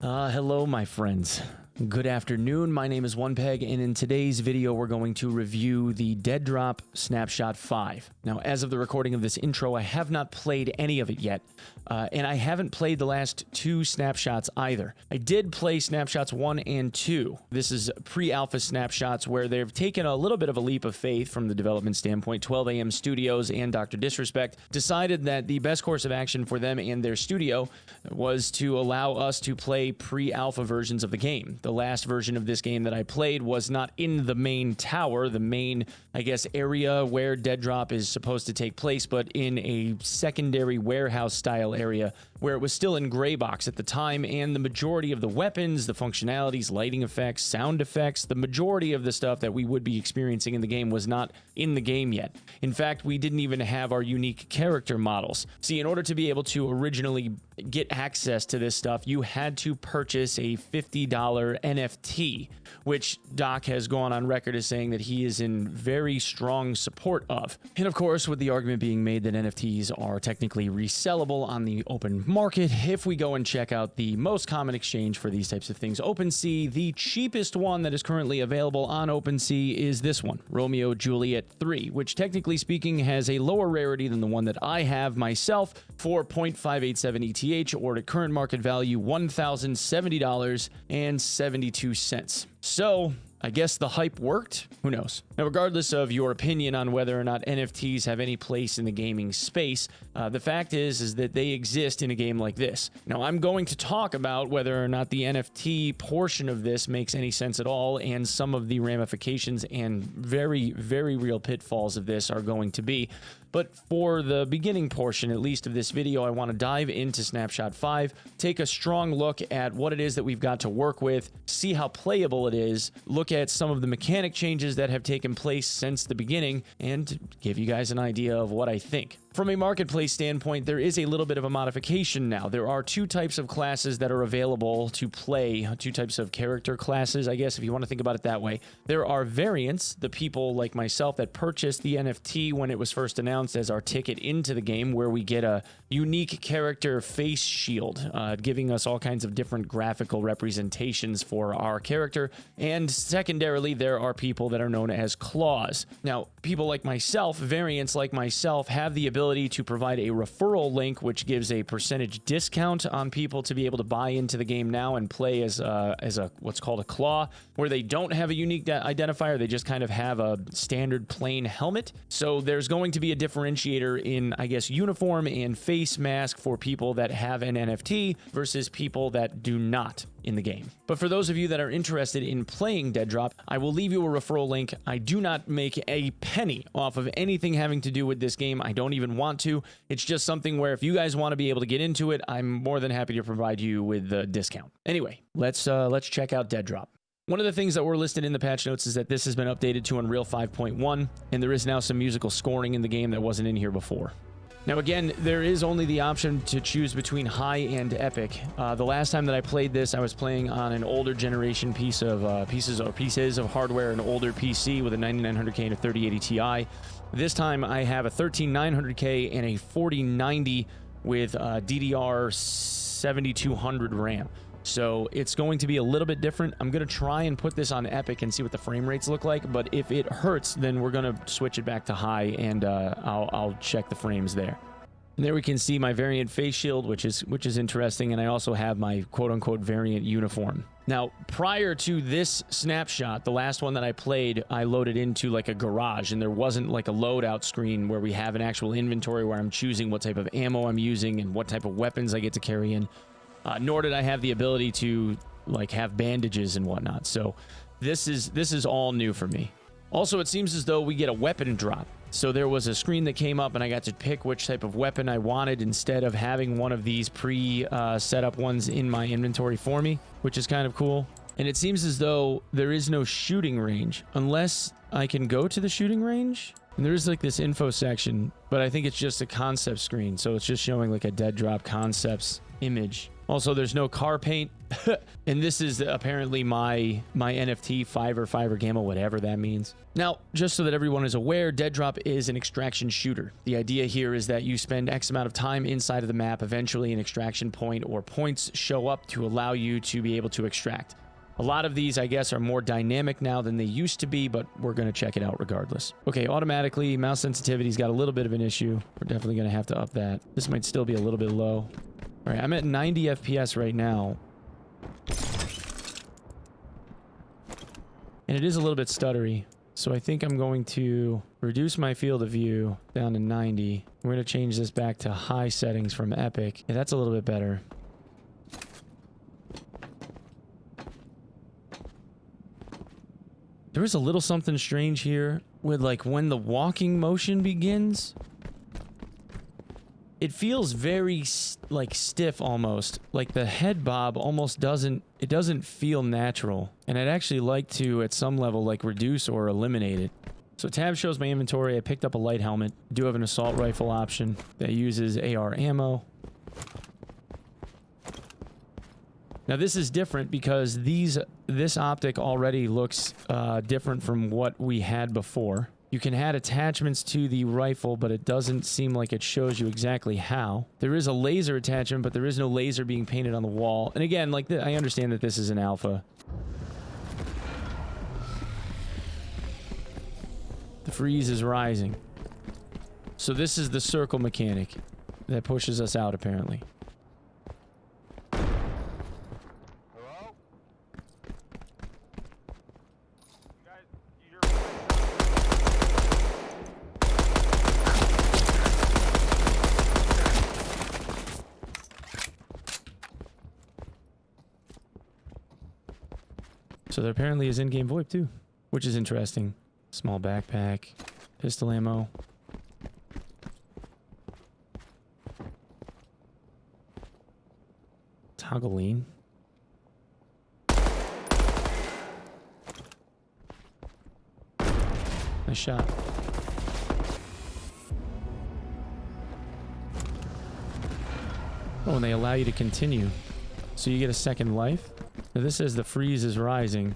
Hello, my friends. Good afternoon. My name is Onepeg, and in today's video, we're going to review the DeaDrop Snapshot 5. Now, as of the recording of this intro, I have not played any of it yet, and I haven't played the last two snapshots either. I did play snapshots 1 and 2. This is pre-alpha snapshots where they've taken a little bit of a leap of faith from the development standpoint. 12 AM Studios and Dr. Disrespect decided that the best course of action for them and their studio was to allow us to play pre-alpha versions of the game. The last version of this game that I played was not in the main tower, the main, I guess, area where DeaDrop is supposed to take place, but in a secondary warehouse-style area where it was still in gray box at the time, and the majority of the weapons, the functionalities, lighting effects, sound effects, the majority of the stuff that we would be experiencing in the game was not in the game yet. In fact, we didn't even have our unique character models. See, in order to be able to originally get access to this stuff, you had to purchase a $50 NFT, which Doc has gone on record as saying that he is in very strong support of. And of course, with the argument being made that NFTs are technically resellable on the open market, if we go and check out the most common exchange for these types of things, OpenSea, the cheapest one that is currently available on OpenSea is this one, Romeo Juliet 3, which technically speaking has a lower rarity than the one that I have myself for 0.587 ETH, or at current market value, $1,070.72. So, I guess the hype worked? Who knows? Now, regardless of your opinion on whether or not NFTs have any place in the gaming space, the fact is that they exist in a game like this. Now, I'm going to talk about whether or not the NFT portion of this makes any sense at all, and some of the ramifications and very, very real pitfalls of this are going to be. But for the beginning portion, at least of this video, I want to dive into Snapshot 5, take a strong look at what it is that we've got to work with, see how playable it is, look at some of the mechanic changes that have taken place since the beginning, and give you guys an idea of what I think. From a marketplace standpoint, there is a little bit of a modification now. There are two types of classes that are available to play, two types of character classes, I guess, if you want to think about it that way. There are variants, the people like myself that purchased the NFT when it was first announced as our ticket into the game, where we get a unique character face shield, giving us all kinds of different graphical representations for our character. And secondarily, there are people that are known as claws. Now, people like myself, variants like myself, have the ability to provide a referral link, which gives a percentage discount on people to be able to buy into the game now and play as a what's called a claw, where they don't have a unique identifier, they just kind of have a standard plain helmet. So there's going to be a differentiator in, I guess, uniform and face mask for people that have an NFT versus people that do not in the game. But for those of you that are interested in playing DeaDrop, I will leave you a referral link. I do not make a penny off of anything having to do with this game. I don't even want to. It's just something where if you guys want to be able to get into it, I'm more than happy to provide you with the discount. Anyway, let's check out DeaDrop. One of the things that were listed in the patch notes is that this has been updated to Unreal 5.1, and there is now some musical scoring in the game that wasn't in here before. Now again, there is only the option to choose between high and epic. The last time that I played this, I was playing on an older generation pieces of hardware, an older PC with a 9900K and a 3080 Ti. This time I have a 13900K and a 4090 with DDR 7200 RAM. So it's going to be a little bit different. I'm going to try and put this on epic and see what the frame rates look like, but if it hurts, then we're going to switch it back to high, and I'll check the frames there. And there we can see my variant face shield, which is interesting, and I also have my quote-unquote variant uniform. Now, prior to this snapshot, the last one that I played, I loaded into like a garage, and there wasn't like a loadout screen where we have an actual inventory where I'm choosing what type of ammo I'm using and what type of weapons I get to carry in. Nor did I have the ability to like have bandages and whatnot. So this is all new for me. Also, it seems as though we get a weapon drop. So there was a screen that came up and I got to pick which type of weapon I wanted instead of having one of these set up ones in my inventory for me, which is kind of cool. And it seems as though there is no shooting range unless I can go to the shooting range. And there is like this info section, but I think it's just a concept screen. So it's just showing like a DeaDrop concepts image. Also, there's no car paint. And this is apparently my NFT, Fiverr Gamma, whatever that means. Now, just so that everyone is aware, DeaDrop is an extraction shooter. The idea here is that you spend X amount of time inside of the map. Eventually, an extraction point or points show up to allow you to be able to extract. A lot of these, I guess, are more dynamic now than they used to be, but we're going to check it out regardless. Okay, automatically, mouse sensitivity's got a little bit of an issue. We're definitely going to have to up that. This might still be a little bit low. All right, I'm at 90 FPS right now. And it is a little bit stuttery. So I think I'm going to reduce my field of view down to 90. We're going to change this back to high settings from Epic. Yeah, that's a little bit better. There is a little something strange here with like when the walking motion begins. It feels very like stiff almost. Like the head bob almost doesn't feel natural. And I'd actually like to at some level like reduce or eliminate it. So tab shows my inventory. I picked up a light helmet. I do have an assault rifle option that uses AR ammo. Now this is different because this optic already looks different from what we had before. You can add attachments to the rifle, but it doesn't seem like it shows you exactly how. There is a laser attachment, but there is no laser being painted on the wall. And again, like I understand that this is an alpha. The freeze is rising. So this is the circle mechanic that pushes us out, apparently. So there apparently is in-game VoIP too, which is interesting. Small backpack, pistol ammo. Toggling. Nice shot. Oh, and they allow you to continue. So you get a second life. Now this says the freeze is rising,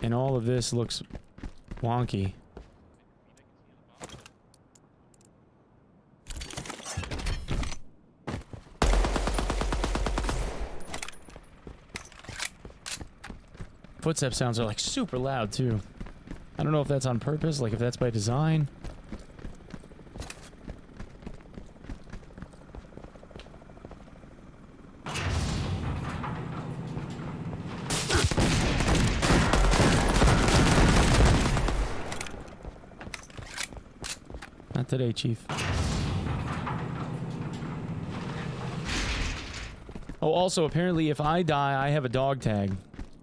and all of this looks wonky. Footstep sounds are like super loud too. I don't know if that's on purpose, like if that's by design. Not today, Chief. Oh, also, apparently, if I die, I have a dog tag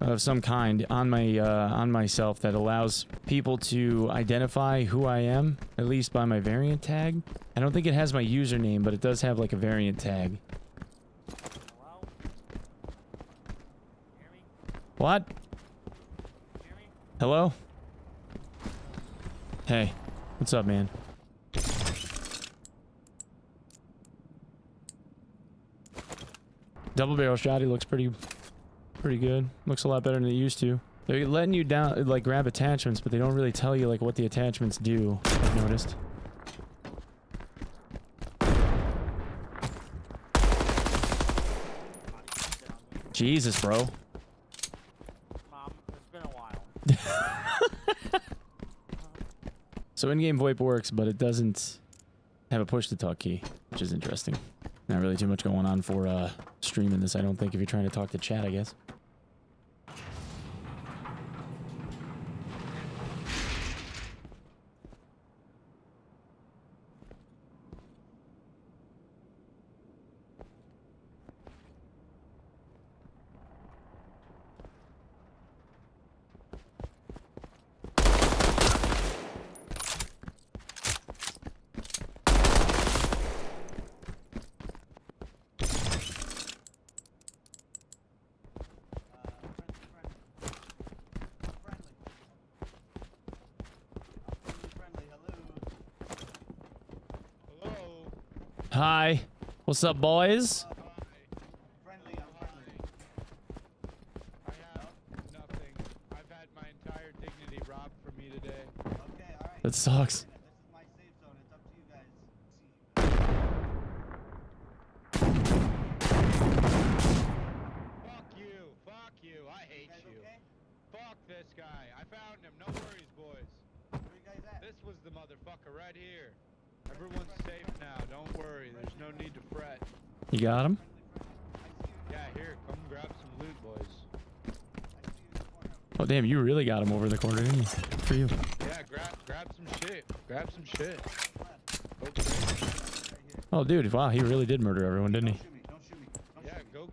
of some kind on my on myself that allows people to identify who I am, at least by my variant tag. I don't think it has my username, but it does have like a variant tag. Hello? Hear me? What? Hear me? Hello? Hey, what's up, man? Double barrel shotty looks pretty good. Looks a lot better than it used to. They're letting you down, like grab attachments, but they don't really tell you like what the attachments do. I've noticed. Jesus, bro. Mom, it's been a while. So in-game VoIP works, but it doesn't have a push-to-talk key, which is interesting. Not really too much going on for streaming this, I don't think, if you're trying to talk to chat, I guess. Hello. Hi. What's up, boys? Friendly, I'm That sucks. This is my safe zone. It's up to you guys. Fuck you, I hate You guys you. okay? Fuck this guy, I found him, no worries, boys. Where you guys at? This was the motherfucker right here. Everyone's safe now, don't worry, there's no need to fret. You got him? Yeah, here, come grab some loot, boys. Oh, damn, you really got him over the corner, didn't you? Good for you. Yeah, grab some shit. Grab some shit. Okay. Oh, dude, wow, he really did murder everyone, didn't he? Don't shoot me. Don't Yeah, shoot me. go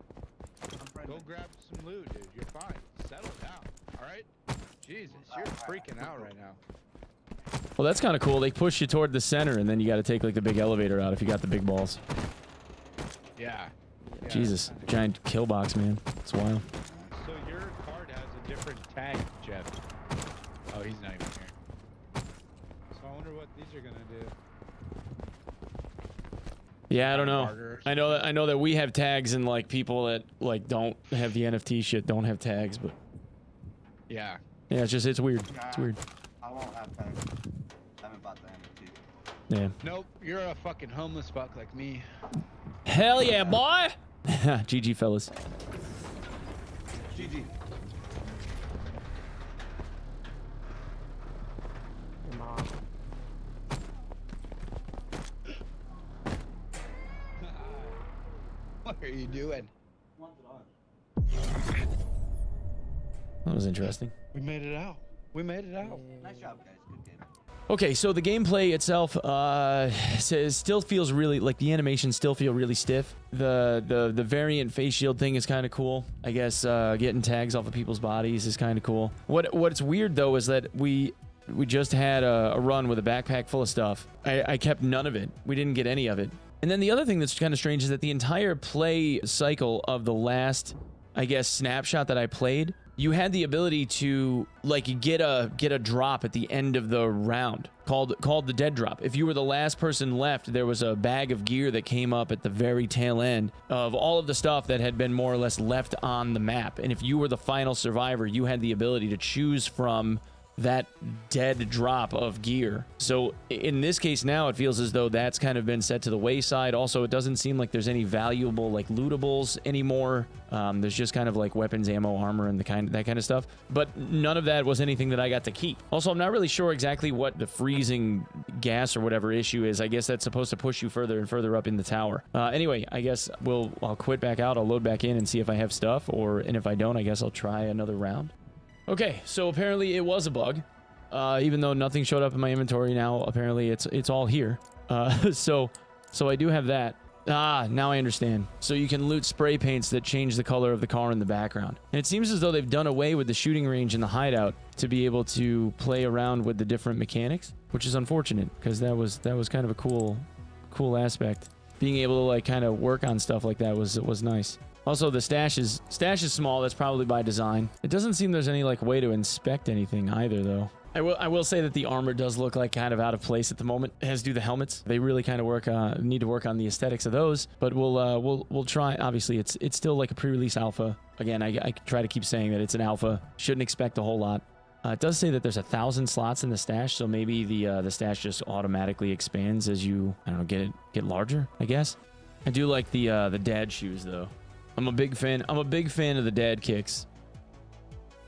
I'm friendly. grab some loot, dude. You're fine. Settle down. Alright? Jesus, you're freaking out right now. Well, that's kind of cool. They push you toward the center, and then you got to take like the big elevator out if you got the big balls. Yeah. Jesus, giant kill box, man. It's wild. So your card has a different tag, Jeff. Oh, he's not even here. So I wonder what these are gonna do. Yeah, I don't know. Harder. I know that we have tags, and like people that like don't have the NFT shit don't have tags, but Yeah. yeah, it's weird. It's weird. I won't have time. I haven't bought the NFT. Yeah. Nope, you're a fucking homeless fuck like me. Hell yeah, boy! GG, fellas. GG. Your mom. What are you doing? That was interesting. We made it out. We made it out. Nice job, guys. Good game. Okay, so the gameplay itself still feels really like the animations still feel really stiff. The variant face shield thing is kind of cool. I guess getting tags off of people's bodies is kind of cool. What's weird though is that we just had a run with a backpack full of stuff. I kept none of it. We didn't get any of it. And then the other thing that's kind of strange is that the entire play cycle of the last, I guess, snapshot that I played, you had the ability to like get a drop at the end of the round called the dead drop. If you were the last person left, there was a bag of gear that came up at the very tail end of all of the stuff that had been more or less left on the map. And if you were the final survivor, you had the ability to choose from that dead drop of gear. So in this case now it feels as though that's kind of been set to the wayside. Also, it doesn't seem like there's any valuable like lootables anymore. There's just kind of like weapons, ammo, armor, and that kind of stuff. But none of that was anything that I got to keep. Also, I'm not really sure exactly what the freezing gas or whatever issue is. I guess that's supposed to push you further and further up in the tower. Anyway, I guess I'll quit back out. I'll load back in and see if I have stuff, and if I don't, I guess I'll try another round. Okay, so apparently it was a bug, even though nothing showed up in my inventory. Now apparently it's all here. So I do have that. Now I understand. So you can loot spray paints that change the color of the car in the background. And it seems as though they've done away with the shooting range in the hideout to be able to play around with the different mechanics, which is unfortunate because that was kind of a cool aspect. Being able to like kind of work on stuff like that was nice. Also, the stash is small. That's probably by design. It doesn't seem there's any like way to inspect anything either, though. I will say that the armor does look like kind of out of place at the moment, as do the helmets. They really kind of need to work on the aesthetics of those. But we'll try. Obviously, it's still like a pre-release alpha. Again, I try to keep saying that it's an alpha. Shouldn't expect a whole lot. It does say that there's 1,000 slots in the stash, so maybe the stash just automatically expands as you, I don't know, get larger, I guess. I do like the dad shoes though. I'm a big fan of the dad kicks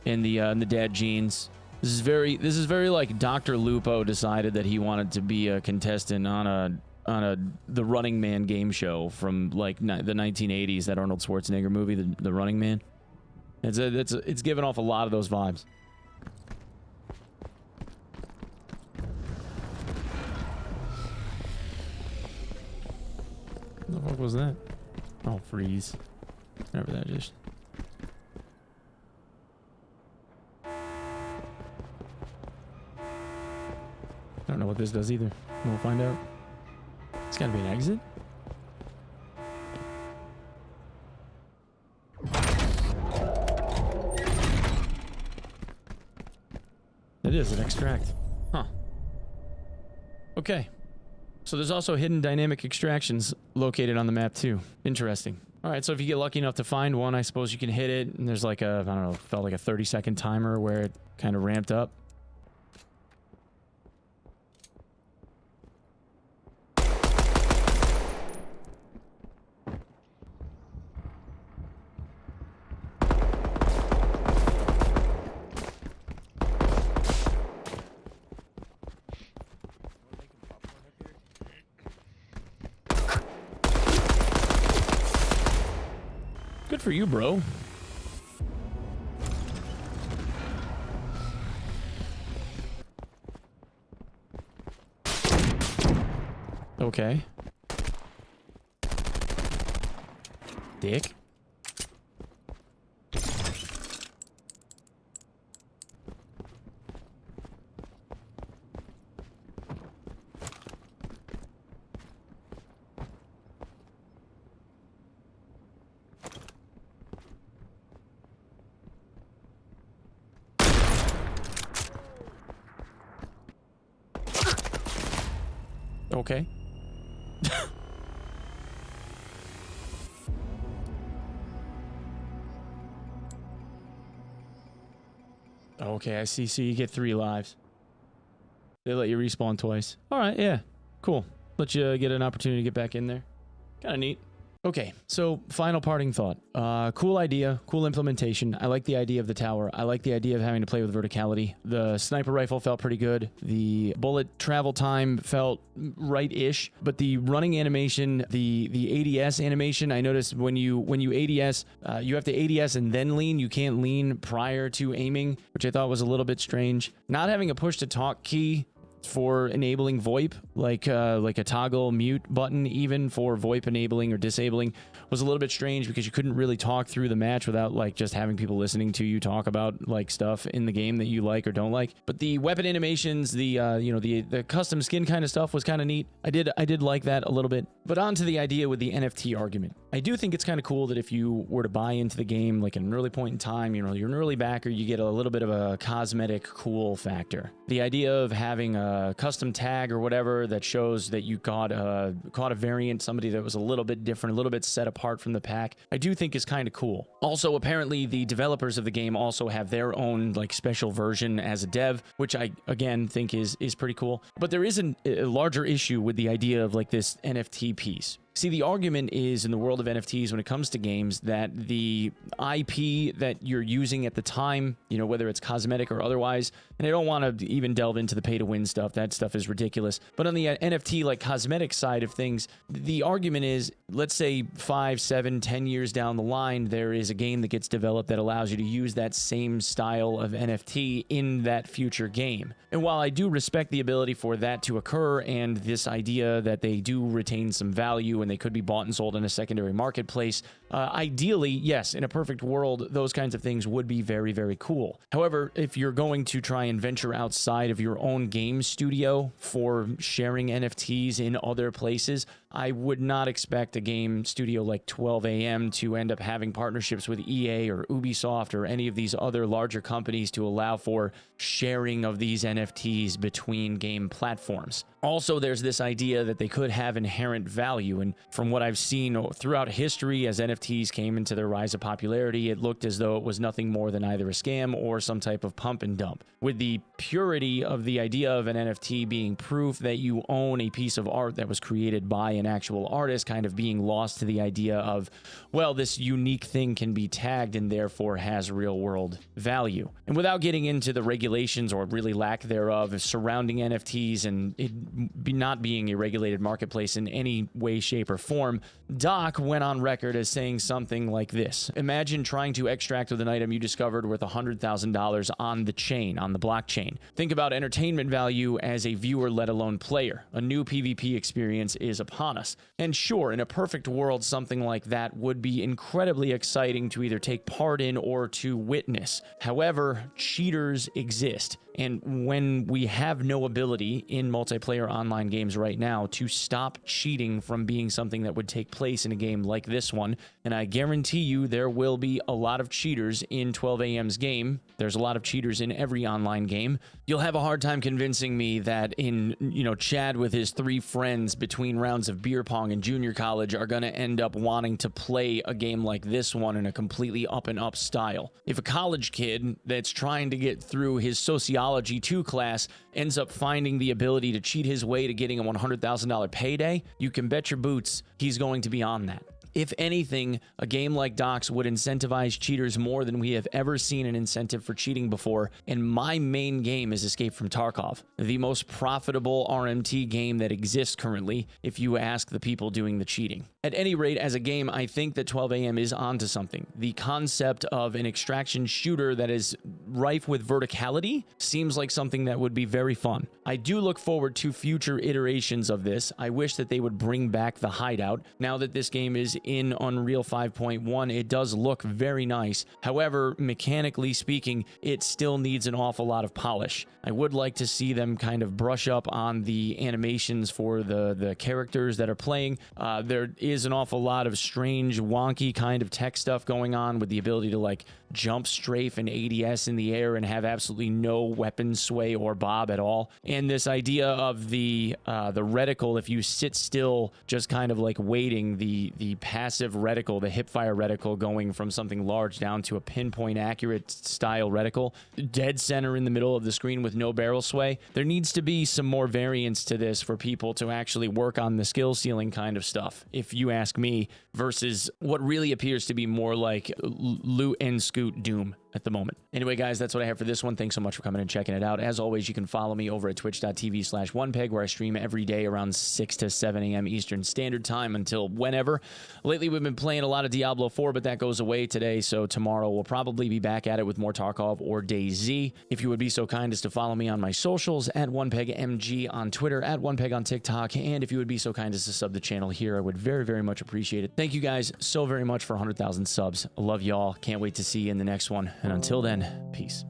and the dad jeans. This is very like Dr. Lupo decided that he wanted to be a contestant on the Running Man game show from like the 1980s, that Arnold Schwarzenegger movie, the Running Man. It's given off a lot of those vibes. What the fuck was that? Oh, freeze. Whatever that is. I don't know what this does either. We'll find out. It's gotta be an exit? It is an extract. Huh. Okay. So there's also hidden dynamic extractions located on the map too. Interesting. All right, so if you get lucky enough to find one, I suppose you can hit it, and there's like a, I don't know, felt like a 30-second timer where it kind of ramped up. for you, bro. Okay. Dick. Okay. Okay, I see. So you get 3 lives. They let you respawn twice. All right, yeah. Cool. Let you get an opportunity to get back in there. Kind of neat. Okay, so final parting thought. Cool idea, cool implementation. I like the idea of the tower. I like the idea of having to play with verticality. The sniper rifle felt pretty good. The bullet travel time felt right-ish, but the running animation, the ADS animation, I noticed when you ADS, you have to ADS and then lean. You can't lean prior to aiming, which I thought was a little bit strange. Not having a push-to-talk key for enabling VoIP, like a toggle mute button even for VoIP enabling or disabling, was a little bit strange because you couldn't really talk through the match without like just having people listening to you talk about like stuff in the game that you like or don't like. But the weapon animations, the custom skin kind of stuff was kind of neat. I did like that a little bit. But on to the idea with the NFT argument. I do think it's kind of cool that if you were to buy into the game like at an early point in time, you're an early backer, you get a little bit of a cosmetic cool factor. The idea of having a custom tag or whatever that shows that you caught a variant, somebody that was a little bit different, a little bit set apart from the pack, I do think is kind of cool. Also, apparently the developers of the game also have their own like special version as a dev, which I again think is pretty cool. But there is a larger issue with the idea of like this NFT piece. See, the argument is in the world of NFTs when it comes to games that the IP that you're using at the time, whether it's cosmetic or otherwise, and I don't want to even delve into the pay-to-win stuff. That stuff is ridiculous. But on the NFT, like cosmetic side of things, the argument is, let's say 5, 7, 10 years down the line, there is a game that gets developed that allows you to use that same style of NFT in that future game. And while I do respect the ability for that to occur and this idea that they do retain some value and they could be bought and sold in a secondary marketplace, ideally, yes, in a perfect world, those kinds of things would be very, very cool. However, if you're going to try and venture outside of your own game studio for sharing NFTs in other places, I would not expect a game studio like 12 AM to end up having partnerships with EA or Ubisoft or any of these other larger companies to allow for sharing of these NFTs between game platforms. Also, there's this idea that they could have inherent value, and from what I've seen throughout history as NFTs came into their rise of popularity, it looked as though it was nothing more than either a scam or some type of pump and dump. With the purity of the idea of an NFT being proof that you own a piece of art that was created by an actual artist kind of being lost to the idea of, well, this unique thing can be tagged and therefore has real world value. And without getting into the regulations or really lack thereof surrounding NFTs and it not being a regulated marketplace in any way, shape, or form, Doc went on record as saying something like this. Imagine trying to extract with an item you discovered worth $100,000 on the chain, on the blockchain. Think about entertainment value as a viewer, let alone player. A new PvP experience is upon us. And sure, in a perfect world, something like that would be incredibly exciting to either take part in or to witness. However, cheaters exist. And when we have no ability in multiplayer online games right now to stop cheating from being something that would take place in a game like this one, and I guarantee you there will be a lot of cheaters in 12 AM's game. There's a lot of cheaters in every online game. You'll have a hard time convincing me that in, Chad with his 3 friends between rounds of beer pong in junior college are going to end up wanting to play a game like this one in a completely up and up style. If a college kid that's trying to get through his sociology 2 class ends up finding the ability to cheat his way to getting a $100,000 payday, you can bet your boots he's going to be on that. If anything, a game like Docs would incentivize cheaters more than we have ever seen an incentive for cheating before, and my main game is Escape from Tarkov, the most profitable RMT game that exists currently, if you ask the people doing the cheating. At any rate, as a game, I think that 12 AM is onto something. The concept of an extraction shooter that is rife with verticality seems like something that would be very fun. I do look forward to future iterations of this. I wish that they would bring back the hideout. Now that this game is in Unreal 5.1, it does look very nice. However, mechanically speaking, it still needs an awful lot of polish. I would like to see them kind of brush up on the animations for the characters that are playing. There is an awful lot of strange, wonky kind of tech stuff going on with the ability to like jump, strafe, and ADS in the air and have absolutely no weapon sway or bob at all. And this idea of the reticle, if you sit still, just kind of like waiting, the passive reticle, the hipfire reticle going from something large down to a pinpoint accurate style reticle, dead center in the middle of the screen with no barrel sway. There needs to be some more variance to this for people to actually work on the skill ceiling kind of stuff, if you ask me, versus what really appears to be more like loot and scoot Doom at the moment. Anyway, guys, that's what I have for this one. Thanks so much for coming and checking it out. As always, you can follow me over at twitch.tv/Onepeg, where I stream every day around 6 to 7 a.m. Eastern Standard Time until whenever. Lately, we've been playing a lot of Diablo 4, but that goes away today, so tomorrow we'll probably be back at it with more Tarkov or DayZ. If you would be so kind as to follow me on my socials, at OnePegMG on Twitter, at OnePeg on TikTok, and if you would be so kind as to sub the channel here, I would very, very much appreciate it. Thank you guys so very much for 100,000 subs. I love y'all. Can't wait to see you in the next one. And until then, peace.